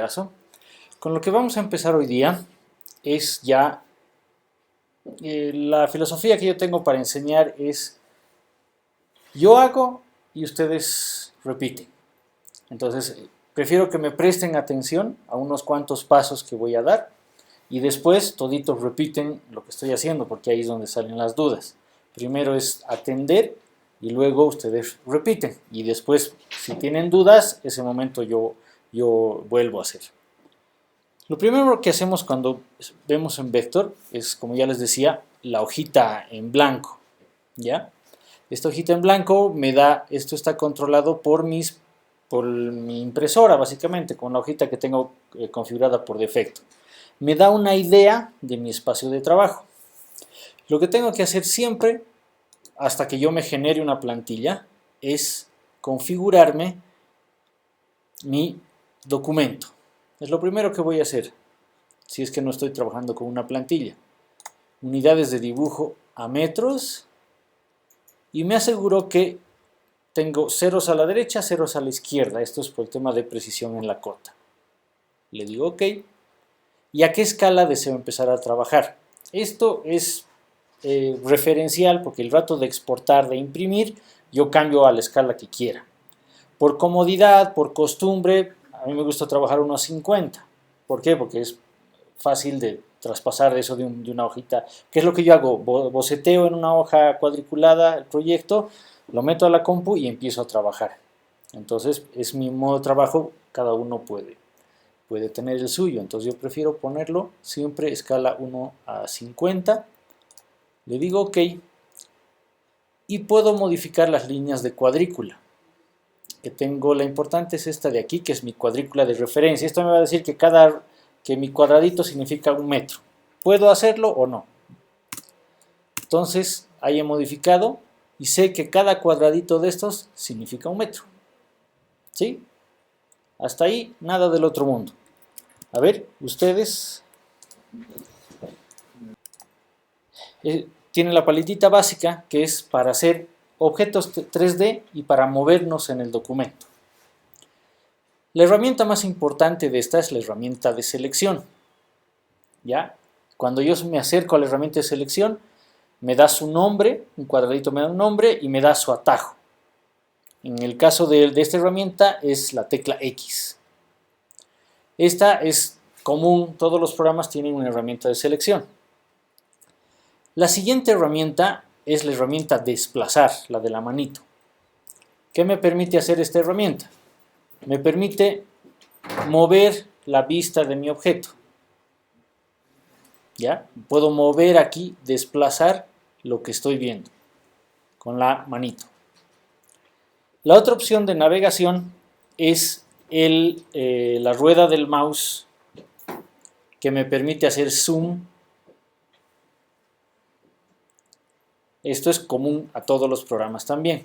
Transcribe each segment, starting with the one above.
Garcilaso. Con lo que vamos a empezar hoy día es ya la filosofía que yo tengo para enseñar es yo hago y ustedes repiten. Entonces, prefiero que me presten atención a unos cuantos pasos que voy a dar y después toditos repiten lo que estoy haciendo porque ahí es donde salen las dudas. Primero es atender y luego ustedes repiten y después si tienen dudas, ese momento yo vuelvo a hacer. Lo primero que hacemos cuando vemos en Vector es, como ya les decía, la hojita en blanco, ¿ya? Esta hojita en blanco me da, esto está controlado por mi impresora, básicamente, con la hojita que tengo configurada por defecto. Me da una idea de mi espacio de trabajo. Lo que tengo que hacer siempre, hasta que yo me genere una plantilla, es configurarme mi documento. Es lo primero que voy a hacer, si es que no estoy trabajando con una plantilla. Unidades de dibujo a metros, y me aseguro que tengo ceros a la derecha, ceros a la izquierda. Esto es por el tema de precisión en la cota. Le digo OK. ¿Y a qué escala deseo empezar a trabajar? Esto es referencial porque el rato de exportar, de imprimir, yo cambio a la escala que quiera. Por comodidad, por costumbre, a mí me gusta trabajar unos 50. ¿Por qué? Porque es fácil de traspasar eso de una hojita. ¿Qué es lo que yo hago? Boceteo en una hoja cuadriculada el proyecto, lo meto a la compu y empiezo a trabajar. Entonces es mi modo de trabajo, cada uno puede tener el suyo. Entonces yo prefiero ponerlo siempre escala 1 a 50. Le digo OK. Y puedo modificar las líneas de cuadrícula. Que tengo, la importante es esta de aquí, que es mi cuadrícula de referencia. Esto me va a decir que mi cuadradito significa 1 metro. ¿Puedo hacerlo o no? Entonces, ahí he modificado y sé que cada cuadradito de estos significa 1 metro. ¿Sí? Hasta ahí, nada del otro mundo. A ver, ustedes tienen la paletita básica, que es para hacer objetos 3D y para movernos en el documento. La herramienta más importante de esta es la herramienta de selección. ¿Ya? Cuando yo me acerco a la herramienta de selección, me da su nombre, un cuadradito me da un nombre y me da su atajo. En el caso de esta herramienta es la tecla X. Esta es común, todos los programas tienen una herramienta de selección. La siguiente herramienta es la herramienta desplazar, la de la manito. ¿Qué me permite hacer esta herramienta? Me permite mover la vista de mi objeto. ¿Ya? Puedo mover aquí, desplazar lo que estoy viendo con la manito. La otra opción de navegación es la rueda del mouse que me permite hacer zoom. Esto es común a todos los programas también,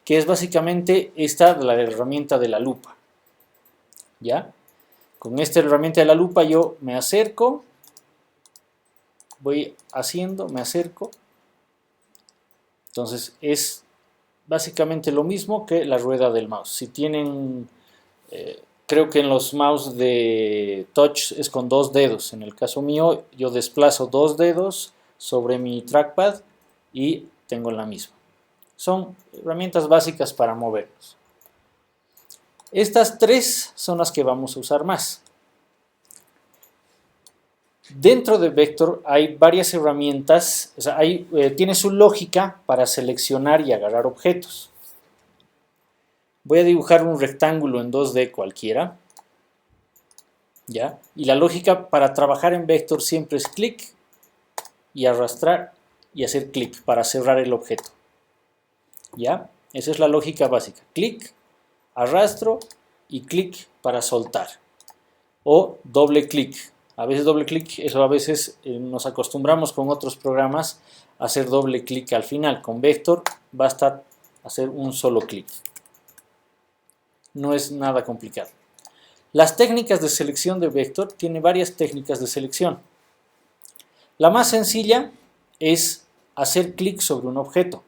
que es básicamente esta, la herramienta de la lupa. ¿Ya? Con esta herramienta de la lupa yo me acerco, voy haciendo, me acerco. Entonces es básicamente lo mismo que la rueda del mouse. Si tienen, creo que en los mouse de touch es con 2 dedos. En el caso mío, yo desplazo 2 dedos sobre mi trackpad y tengo la misma. Son herramientas básicas para movernos. Estas 3 son las que vamos a usar más. Dentro de Vector hay varias herramientas, o sea, tiene su lógica para seleccionar y agarrar objetos. Voy a dibujar un rectángulo en 2D cualquiera. ¿Ya? Y la lógica para trabajar en Vector siempre es clic y arrastrar y hacer clic para cerrar el objeto. ¿Ya? Esa es la lógica básica. Clic, arrastro y clic para soltar. O doble clic. A veces doble clic, eso a veces nos acostumbramos con otros programas a hacer doble clic al final. Con Vector basta hacer un solo clic. No es nada complicado. Las técnicas de selección de Vector tienen varias técnicas de selección. La más sencilla es hacer clic sobre un objeto.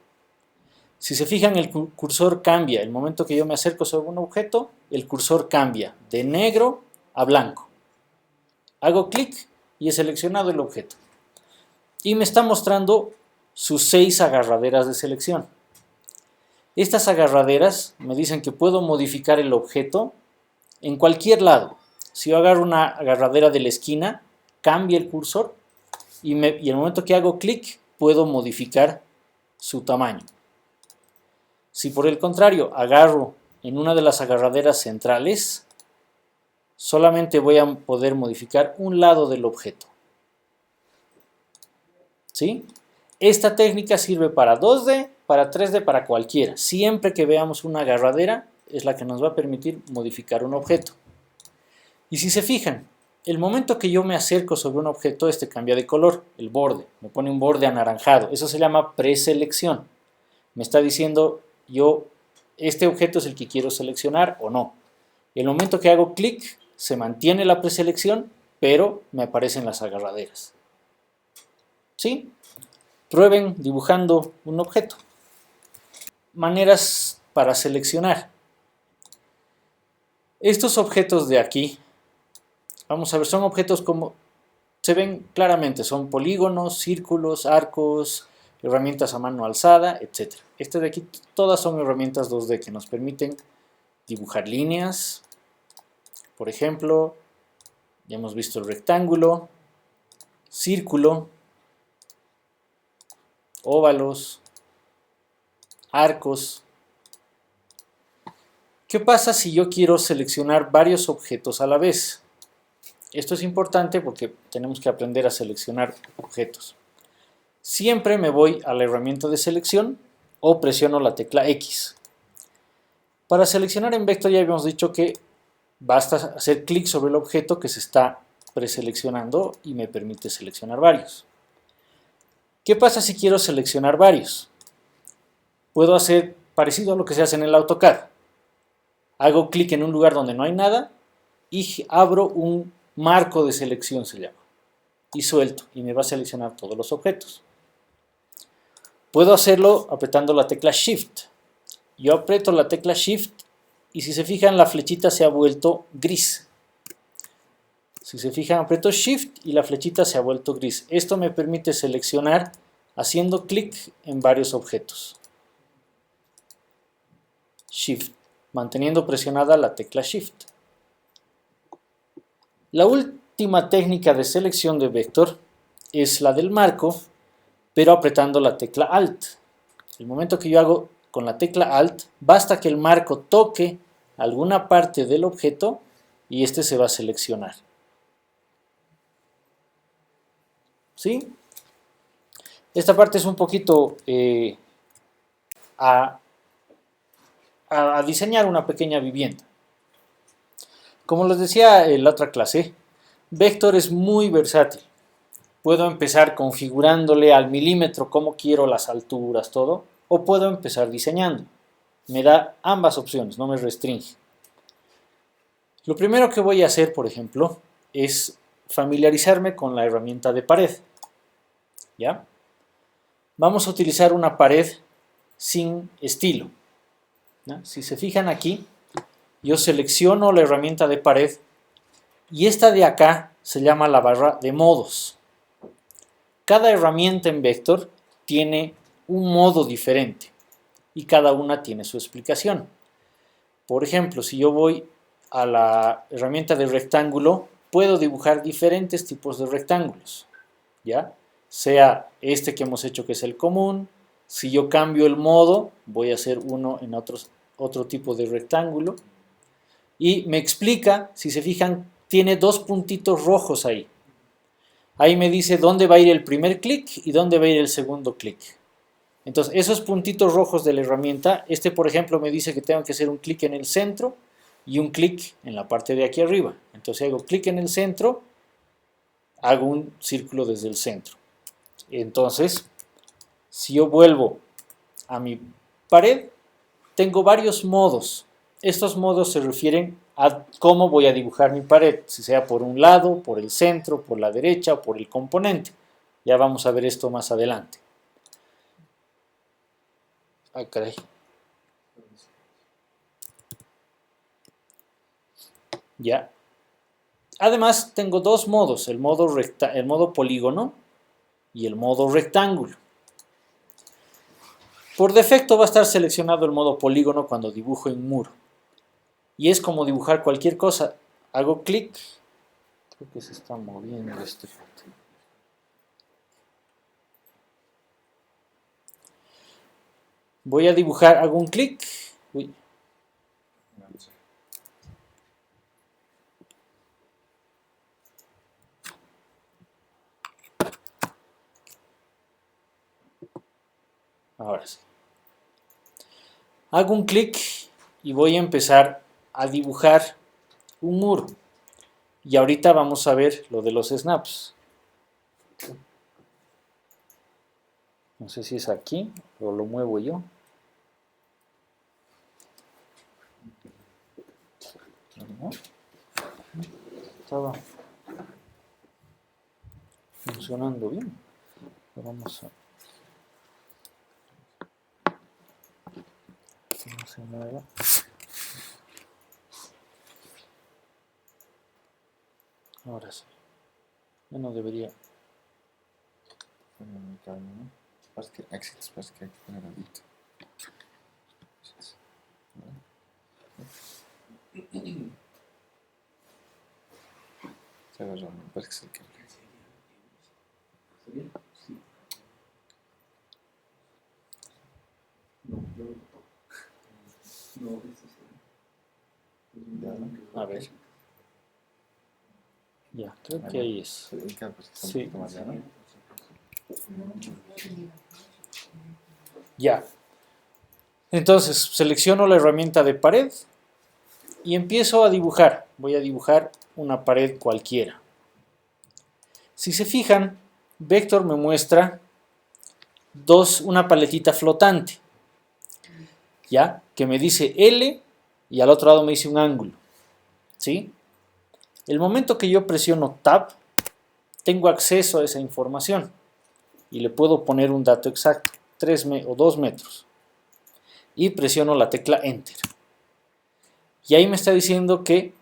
Si se fijan, el cursor cambia. El momento que yo me acerco sobre un objeto, el cursor cambia de negro a blanco. Hago clic y he seleccionado el objeto. Y me está mostrando sus 6 agarraderas de selección. Estas agarraderas me dicen que puedo modificar el objeto en cualquier lado. Si yo agarro una agarradera de la esquina, cambia el cursor y el momento que hago clic puedo modificar su tamaño. Si por el contrario agarro en una de las agarraderas centrales, solamente voy a poder modificar un lado del objeto. ¿Sí? Esta técnica sirve para 2D, para 3D, para cualquiera. Siempre que veamos una agarradera es la que nos va a permitir modificar un objeto. Y si se fijan, el momento que yo me acerco sobre un objeto, este cambia de color, el borde, me pone un borde anaranjado. Eso se llama preselección. Me está diciendo este objeto es el que quiero seleccionar o no. El momento que hago clic, se mantiene la preselección, pero me aparecen las agarraderas. ¿Sí? Prueben dibujando un objeto. Maneras para seleccionar. Estos objetos de aquí, vamos a ver, son objetos como se ven claramente, son polígonos, círculos, arcos, herramientas a mano alzada, etc. Este de aquí, todas son herramientas 2D que nos permiten dibujar líneas. Por ejemplo, ya hemos visto el rectángulo, círculo, óvalos, arcos. ¿Qué pasa si yo quiero seleccionar varios objetos a la vez? Esto es importante porque tenemos que aprender a seleccionar objetos. Siempre me voy a la herramienta de selección o presiono la tecla X. Para seleccionar en vector ya habíamos dicho que basta hacer clic sobre el objeto que se está preseleccionando y me permite seleccionar varios. ¿Qué pasa si quiero seleccionar varios? Puedo hacer parecido a lo que se hace en el AutoCAD. Hago clic en un lugar donde no hay nada y abro un marco de selección, se llama, y suelto, y me va a seleccionar todos los objetos. Puedo hacerlo apretando la tecla Shift. Yo aprieto la tecla Shift y si se fijan la flechita se ha vuelto gris. Si se fijan, aprieto Shift y la flechita se ha vuelto gris. Esto me permite seleccionar haciendo clic en varios objetos. Shift, manteniendo presionada la tecla Shift. La última técnica de selección de vector es la del marco, pero apretando la tecla Alt. El momento que yo hago con la tecla Alt, basta que el marco toque alguna parte del objeto y este se va a seleccionar. ¿Sí? Esta parte es un poquito a diseñar una pequeña vivienda. Como les decía en la otra clase, Vector es muy versátil. Puedo empezar configurándole al milímetro cómo quiero las alturas, todo, o puedo empezar diseñando. Me da ambas opciones, no me restringe. Lo primero que voy a hacer, por ejemplo, es familiarizarme con la herramienta de pared. ¿Ya? Vamos a utilizar una pared sin estilo. ¿Ya? Si se fijan aquí, yo selecciono la herramienta de pared y esta de acá se llama la barra de modos. Cada herramienta en Vector tiene un modo diferente y cada una tiene su explicación. Por ejemplo, si yo voy a la herramienta de rectángulo, puedo dibujar diferentes tipos de rectángulos, ¿ya? Sea este que hemos hecho que es el común. Si yo cambio el modo, voy a hacer uno en otro tipo de rectángulo. Y me explica, si se fijan, tiene dos puntitos rojos ahí. Ahí me dice dónde va a ir el primer clic y dónde va a ir el segundo clic. Entonces, esos puntitos rojos de la herramienta, por ejemplo me dice que tengo que hacer un clic en el centro y un clic en la parte de aquí arriba. Entonces hago clic en el centro, hago un círculo desde el centro. Entonces, si yo vuelvo a mi pared, tengo varios modos. Estos modos se refieren a cómo voy a dibujar mi pared, si sea por un lado, por el centro, por la derecha o por el componente. Ya vamos a ver esto más adelante. Ah, caray. Ya. Además, tengo dos modos, el modo polígono y el modo rectángulo. Por defecto va a estar seleccionado el modo polígono cuando dibujo en muro. Y es como dibujar cualquier cosa. Hago clic. Creo que se está moviendo este punto. Voy a dibujar, hago un clic. Uy. Ahora sí. Hago un clic y voy a empezar a dibujar un muro. Y ahorita vamos a ver lo de los snaps. No sé si es aquí o lo muevo yo. ¿No? Estaba funcionando bien. Vamos a... Que no se mueva. Ahora sí. Ya no debería. Parece que exits, parece que hay que poner edit. Se ve raro, me parece que es el cable. ¿Está bien? Sí. No, no, a ver. Ya, creo que ahí es. El cable parece que está un Sí. poquito más allá, ¿no? Ya. Entonces, selecciono la herramienta de pared y empiezo a dibujar. Voy a dibujar una pared cualquiera. Si se fijan, Vector me muestra una paletita flotante, ¿ya? Que me dice L y al otro lado me dice un ángulo, ¿sí? El momento que yo presiono Tab, tengo acceso a esa información y le puedo poner un dato exacto, 3 o 2 metros. Y presiono la tecla Enter. Y ahí me está diciendo que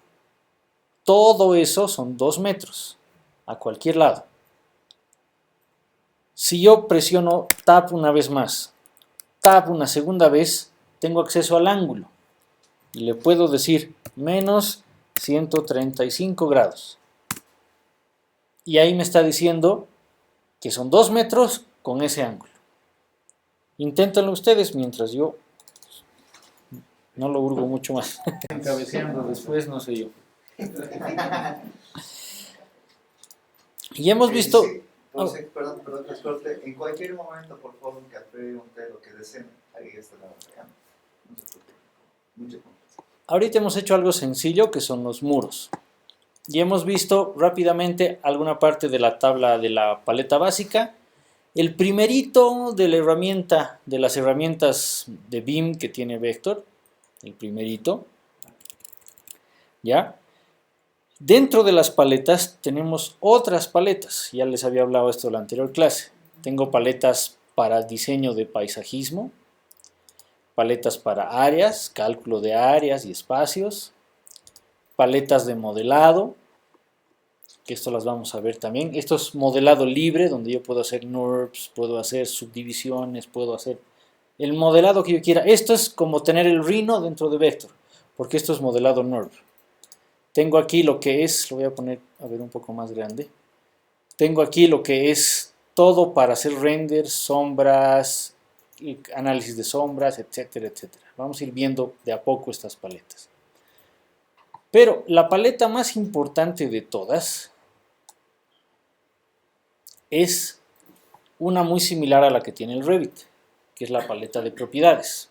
todo eso son 2 metros, a cualquier lado. Si yo presiono Tab una vez más, Tab una segunda vez, tengo acceso al ángulo. Y le puedo decir menos 135 grados. Y ahí me está diciendo que son 2 metros con ese ángulo. Inténtenlo ustedes mientras yo no lo hurgo mucho más. Encabeceando después, no sé yo. Y hemos visto... Sí, perdón, que corte. En cualquier momento, por favor, un café, un té, lo que deseen. Ahí está la batalla. No se preocupen. Mucha confianza. Ahorita hemos hecho algo sencillo que son los muros. Y hemos visto rápidamente alguna parte de la tabla de la paleta básica. El primerito de la herramienta, de las herramientas de BIM que tiene Vector, el primerito, ¿ya? Dentro de las paletas tenemos otras paletas, ya les había hablado esto en la anterior clase. Tengo paletas para diseño de paisajismo, paletas para áreas, cálculo de áreas y espacios, paletas de modelado, que esto las vamos a ver también. Esto es modelado libre, donde yo puedo hacer NURBS, puedo hacer subdivisiones, puedo hacer el modelado que yo quiera. Esto es como tener el Rhino dentro de Vector, porque esto es modelado NURB. Tengo aquí lo que es, lo voy a poner a ver un poco más grande. Tengo aquí lo que es todo para hacer renders, sombras, análisis de sombras, etcétera, etcétera. Vamos a ir viendo de a poco estas paletas. Pero la paleta más importante de todas es una muy similar a la que tiene el Revit, que es la paleta de propiedades,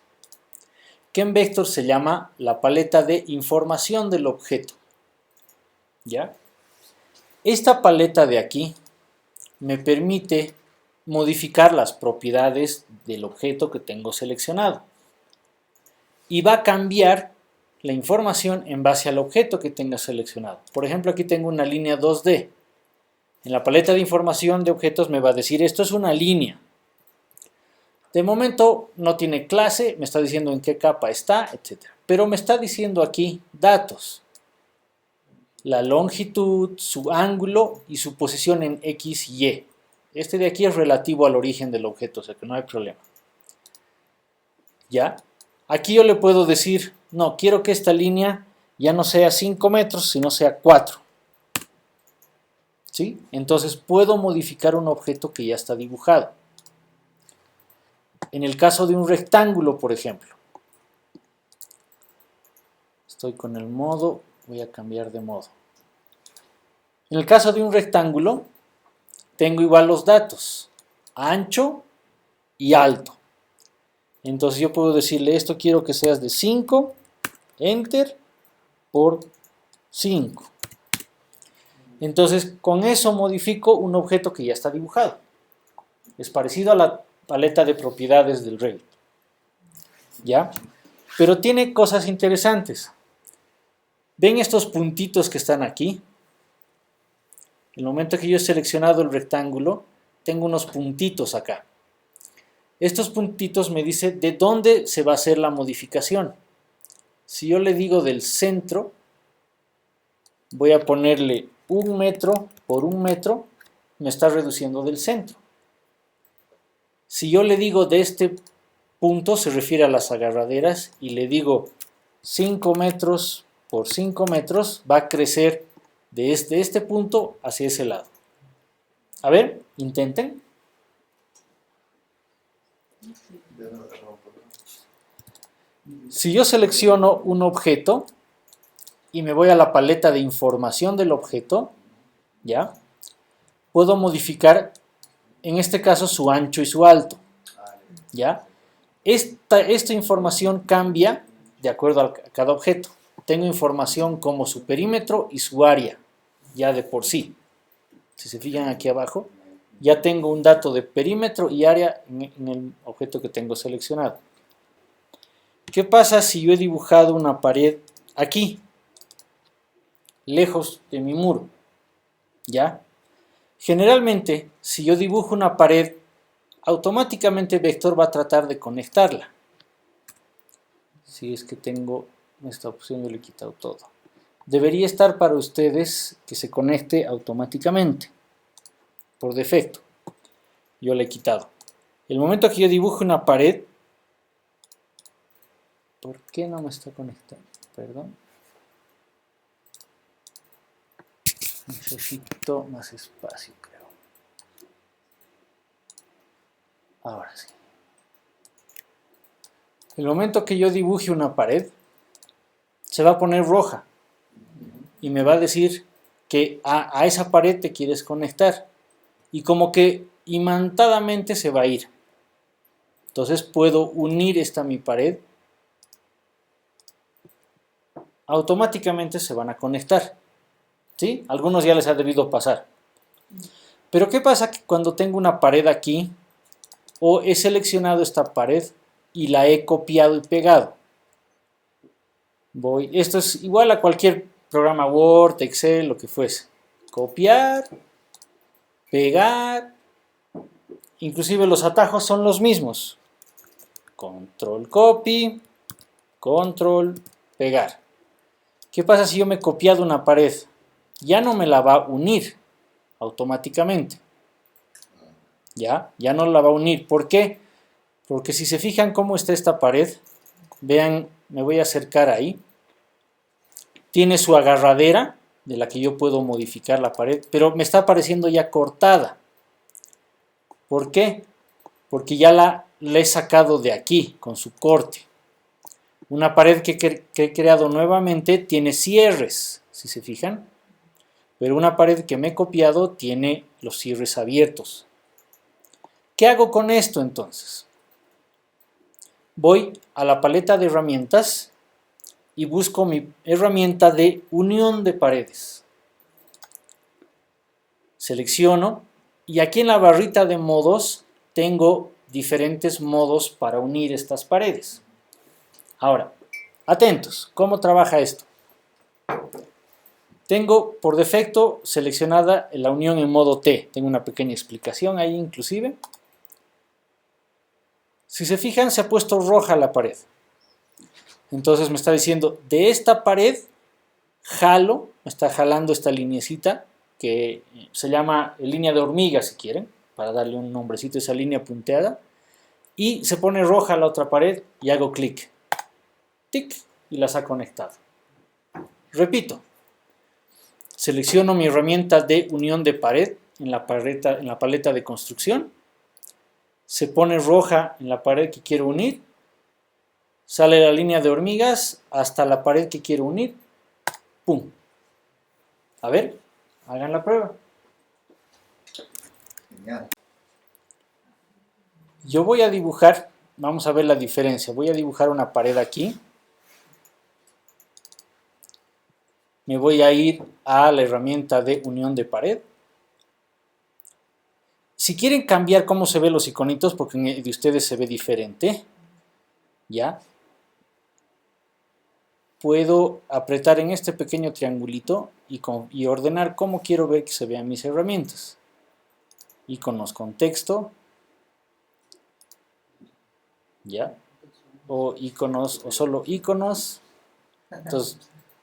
que en Vector se llama la paleta de información del objeto. ¿Ya? Esta paleta de aquí me permite modificar las propiedades del objeto que tengo seleccionado y va a cambiar la información en base al objeto que tenga seleccionado. Por ejemplo, aquí tengo una línea 2D. En la paleta de información de objetos me va a decir esto es una línea. De momento no tiene clase, me está diciendo en qué capa está, etc. Pero me está diciendo aquí datos. La longitud, su ángulo y su posición en X y Y. Este de aquí es relativo al origen del objeto, o sea que no hay problema. ¿Ya? Aquí yo le puedo decir, no, quiero que esta línea ya no sea 5 metros, sino sea 4. ¿Sí? Entonces puedo modificar un objeto que ya está dibujado. En el caso de un rectángulo, por ejemplo. Estoy con el modo, voy a cambiar de modo. En el caso de un rectángulo, tengo igual los datos, ancho y alto. Entonces yo puedo decirle, esto quiero que seas de 5, enter, por 5. Entonces con eso modifico un objeto que ya está dibujado. Es parecido a la paleta de propiedades del Revit. ¿Ya? Pero tiene cosas interesantes. ¿Ven estos puntitos que están aquí? En el momento que yo he seleccionado el rectángulo, tengo unos puntitos acá. Estos puntitos me dicen de dónde se va a hacer la modificación. Si yo le digo del centro, voy a ponerle 1 metro por 1 metro, me está reduciendo del centro. Si yo le digo de este punto, se refiere a las agarraderas, y le digo 5 metros por 5 metros, va a crecer desde este punto hacia ese lado. A ver, intenten. Si yo selecciono un objeto y me voy a la paleta de información del objeto, ¿ya? Puedo modificar, en este caso, su ancho y su alto, ¿ya? Esta información cambia de acuerdo a cada objeto. Tengo información como su perímetro y su área, ya de por sí. Si se fijan aquí abajo, ya tengo un dato de perímetro y área en el objeto que tengo seleccionado. ¿Qué pasa si yo he dibujado una pared aquí, lejos de mi muro? ¿Ya? Generalmente, si yo dibujo una pared, automáticamente Vector va a tratar de conectarla. Si es que tengo esta opción, yo le he quitado todo. Debería estar para ustedes que se conecte automáticamente, por defecto. Yo le he quitado. El momento que yo dibujo una pared, ¿por qué no me está conectando? Perdón. Necesito más espacio, creo. Ahora sí. El momento que yo dibuje una pared, se va a poner roja. Y me va a decir que a esa pared te quieres conectar. Y como que imantadamente se va a ir. Entonces puedo unir esta mi pared. Automáticamente se van a conectar. ¿Sí? Algunos ya les ha debido pasar. Pero ¿qué pasa cuando tengo una pared aquí? O he seleccionado esta pared y la he copiado y pegado. Esto es igual a cualquier programa Word, Excel, lo que fuese. Copiar, pegar. Inclusive los atajos son los mismos. Control copy, control pegar. ¿Qué pasa si yo me he copiado una pared? Ya no me la va a unir automáticamente. Ya no la va a unir. ¿Por qué? Porque si se fijan cómo está esta pared, vean, me voy a acercar ahí. Tiene su agarradera, de la que yo puedo modificar la pared, pero me está apareciendo ya cortada. ¿Por qué? Porque ya la he sacado de aquí, con su corte. Una pared que he creado nuevamente tiene cierres, si se fijan. Pero una pared que me he copiado tiene los cierres abiertos. ¿Qué hago con esto entonces? Voy a la paleta de herramientas y busco mi herramienta de unión de paredes. Selecciono y aquí en la barrita de modos tengo diferentes modos para unir estas paredes. Ahora, atentos, ¿cómo trabaja esto? Tengo por defecto seleccionada la unión en modo T. Tengo una pequeña explicación ahí inclusive. Si se fijan, se ha puesto roja la pared. Entonces me está diciendo, de esta pared jalo, me está jalando esta lineecita, que se llama línea de hormiga si quieren, para darle un nombrecito a esa línea punteada, y se pone roja la otra pared y hago clic, tic, y las ha conectado. Repito, selecciono mi herramienta de unión de pared en la paleta de construcción, se pone roja en la pared que quiero unir, sale la línea de hormigas hasta la pared que quiero unir, ¡pum! A ver, hagan la prueba. Genial. Yo voy a dibujar, vamos a ver la diferencia, voy a dibujar una pared aquí. Me voy a ir a la herramienta de unión de pared. Si quieren cambiar cómo se ven los iconitos, porque de ustedes se ve diferente, ¿ya? Puedo apretar en este pequeño triangulito y ordenar cómo quiero ver que se vean mis herramientas. Iconos con texto, ¿ya? O iconos, o solo iconos. Entonces,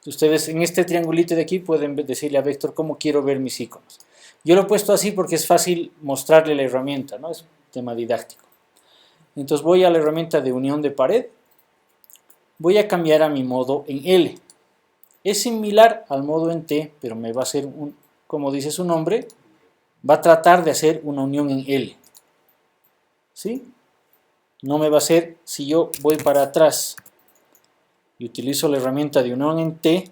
ustedes en este triangulito de aquí pueden decirle a Vector cómo quiero ver mis iconos. Yo lo he puesto así porque es fácil mostrarle la herramienta, ¿no? Es un tema didáctico. Entonces voy a la herramienta de unión de pared. Voy a cambiar a mi modo en L. Es similar al modo en T, pero me va a hacer, como dice su nombre, va a tratar de hacer una unión en L. ¿Sí? No me va a hacer, si yo voy para atrás y utilizo la herramienta de unión en T,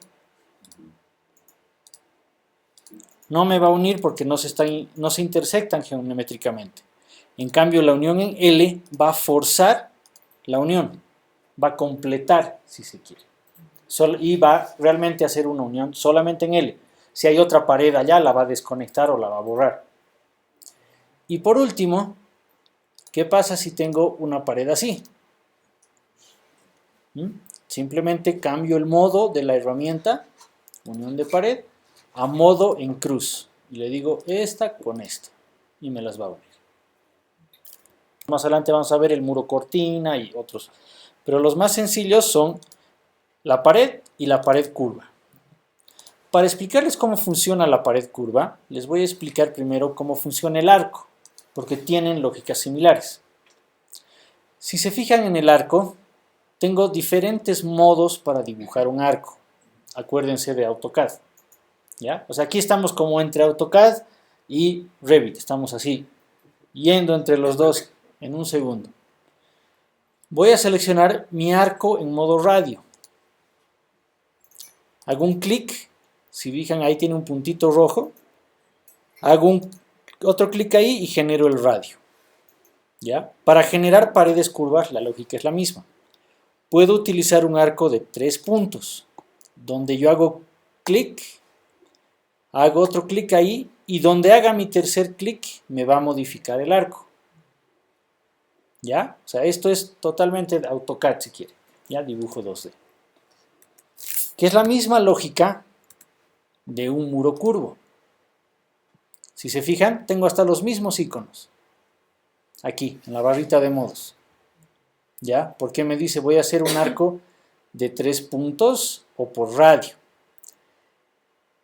no me va a unir porque no se intersectan geométricamente. En cambio, la unión en L va a forzar la unión, va a completar, si se quiere. Y va realmente a hacer una unión solamente en L. Si hay otra pared allá, la va a desconectar o la va a borrar. Y por último, ¿qué pasa si tengo una pared así? Simplemente cambio el modo de la herramienta, unión de pared, a modo en cruz. Y le digo esta con esta. Y me las va a unir. Más adelante vamos a ver el muro cortina y otros. Pero los más sencillos son la pared y la pared curva. Para explicarles cómo funciona la pared curva, les voy a explicar primero cómo funciona el arco, porque tienen lógicas similares. Si se fijan en el arco, tengo diferentes modos para dibujar un arco. Acuérdense de AutoCAD. ¿Ya? O sea, aquí estamos como entre AutoCAD y Revit. Estamos así, yendo entre los dos en un segundo. Voy a seleccionar mi arco en modo radio. Hago un clic. Si fijan, ahí tiene un puntito rojo. Hago otro clic ahí y genero el radio. ¿Ya? Para generar paredes curvas, la lógica es la misma. Puedo utilizar un arco de 3 puntos, donde yo hago clic, hago otro clic ahí, y donde haga mi tercer clic, me va a modificar el arco. ¿Ya? O sea, esto es totalmente de AutoCAD si quiere. ¿Ya? Dibujo 2D. Que es la misma lógica de un muro curvo. Si se fijan, tengo hasta los mismos iconos. Aquí, en la barrita de modos. ¿Ya? Porque me dice, voy a hacer un arco de 3 puntos o por radio.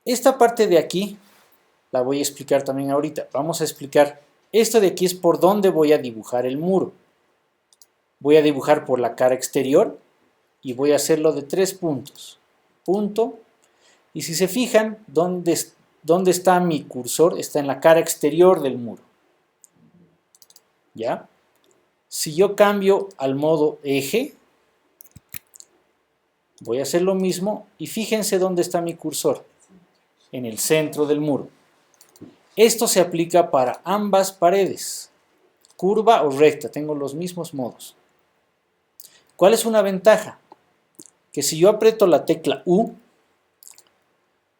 Esta parte de aquí la voy a explicar también ahorita. Vamos a explicar, esto de aquí es por dónde voy a dibujar el muro. Voy a dibujar por la cara exterior y voy a hacerlo de 3 puntos. Punto. Y si se fijan, ¿dónde está mi cursor? Está en la cara exterior del muro. ¿Ya? Si yo cambio al modo eje, voy a hacer lo mismo y fíjense dónde está mi cursor. En el centro del muro. Esto se aplica para ambas paredes, curva o recta, tengo los mismos modos. ¿Cuál es una ventaja? Que si yo aprieto la tecla U,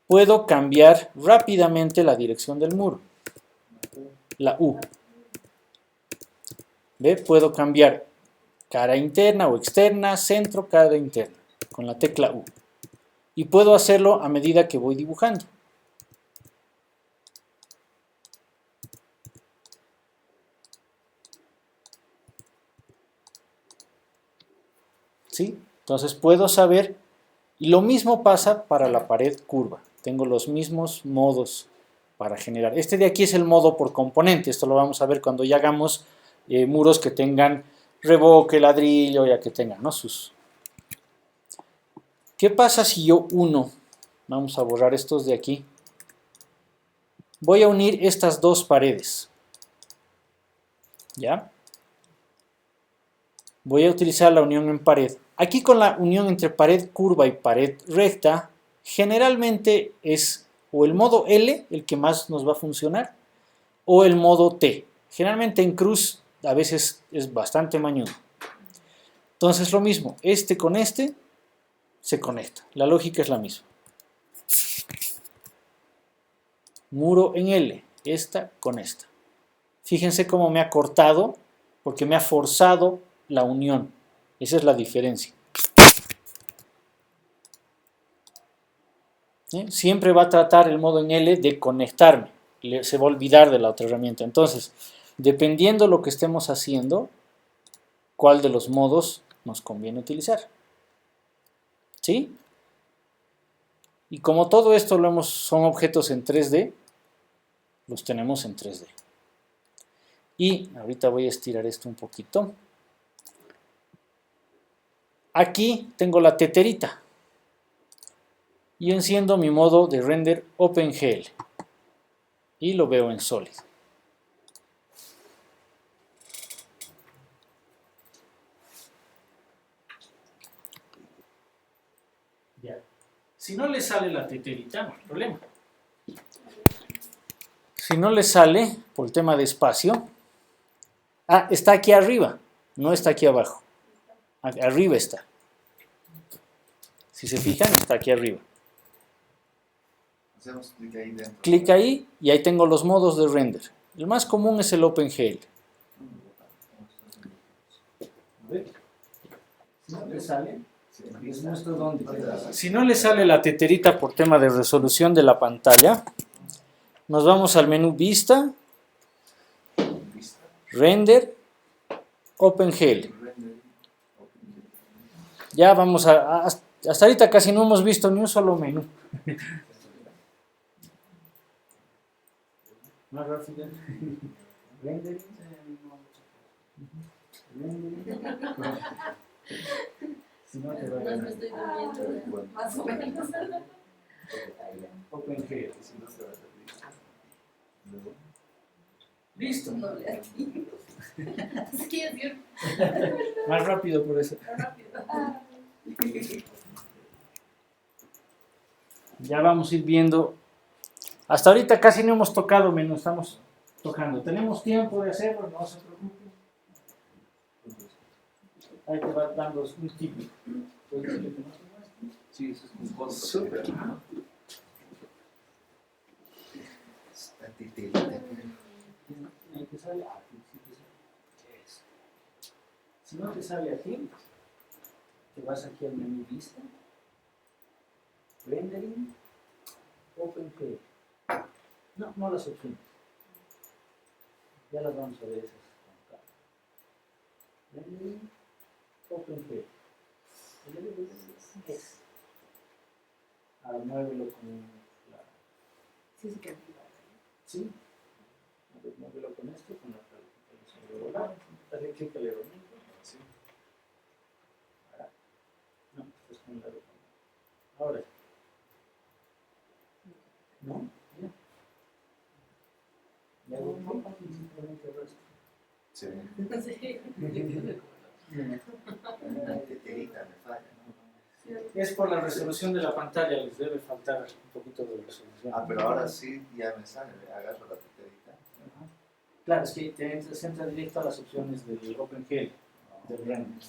puedo cambiar rápidamente la dirección del muro. La U. ¿Ve? Puedo cambiar cara interna o externa, centro, cara interna, con la tecla U. Y puedo hacerlo a medida que voy dibujando. ¿Sí? Entonces puedo saber, y lo mismo pasa para la pared curva. Tengo los mismos modos para generar. Este de aquí es el modo por componente. Esto lo vamos a ver cuando ya hagamos muros que tengan revoque, ladrillo, ya que tengan, ¿no? ¿Qué pasa si yo uno? Vamos a borrar estos de aquí. Voy a unir estas dos paredes. ¿Ya? Voy a utilizar la unión en pared. Aquí con la unión entre pared curva y pared recta, generalmente es o el modo L, el que más nos va a funcionar, o el modo T. Generalmente en cruz a veces es bastante mañudo. Entonces lo mismo, este con este se conecta. La lógica es la misma. Muro en L, esta con esta. Fíjense cómo me ha cortado, porque me ha forzado la unión. Esa es la diferencia. Siempre va a tratar el modo en L de conectarme. Se va a olvidar de la otra herramienta. Entonces, dependiendo lo que estemos haciendo, cuál de los modos nos conviene utilizar. ¿Sí? Y como todo esto son objetos en 3D, los tenemos en 3D. Y ahorita voy a estirar esto un poquito. Aquí tengo la teterita. Y enciendo mi modo de render OpenGL. Y lo veo en Solid. Ya. Si no le sale la teterita, no hay problema. Si no le sale, por el tema de espacio, está aquí arriba, no está aquí abajo. Arriba está. Si se fijan, está aquí arriba. Hacemos clic ahí dentro. Clic ahí y ahí tengo los modos de render. El más común es el OpenGL. Si no le sale, si no le sale la teterita por tema de resolución de la pantalla, nos vamos al menú Vista, Render, OpenGL. Ya vamos hasta ahorita casi no hemos visto ni un solo menú. Más rápido. Rendering. Si no te va a me estoy durmiendo, más o menos. OpenGL. Listo. No le aquí. Sí, es bien. Más rápido por eso. Rápido. Ya vamos a ir viendo. Hasta ahorita casi no hemos tocado menú, estamos tocando. ¿Tenemos tiempo de hacerlo? No se preocupen. Ahí te va dando un tip. Sí, eso es un código. Súper. Esta teterita. Ahí te sale. Si no te sale aquí, te vas aquí al menú Vista, Rendering, OpenGL. No las opciones. Ya las vamos a ver esas. Rendering, OpenGL. Es. Ahora muévelo con la... Sí, sí, que ¿Sí? Muévelo con esto, con la calificación de volar. Dale clic al herramienta. Sí. Ahora. No, es con la... Ahora. ¿No? Ya. Ya hago clic y simplemente arrastro. Sí. Sí. Una teterita me falla, ¿no? Es por la resolución de la pantalla, les debe faltar un poquito de resolución. Ah, pero ahora sí ya me sale, agarro la teterita. Ajá. Claro, es que se entra directo a las opciones del OpenGL, del render.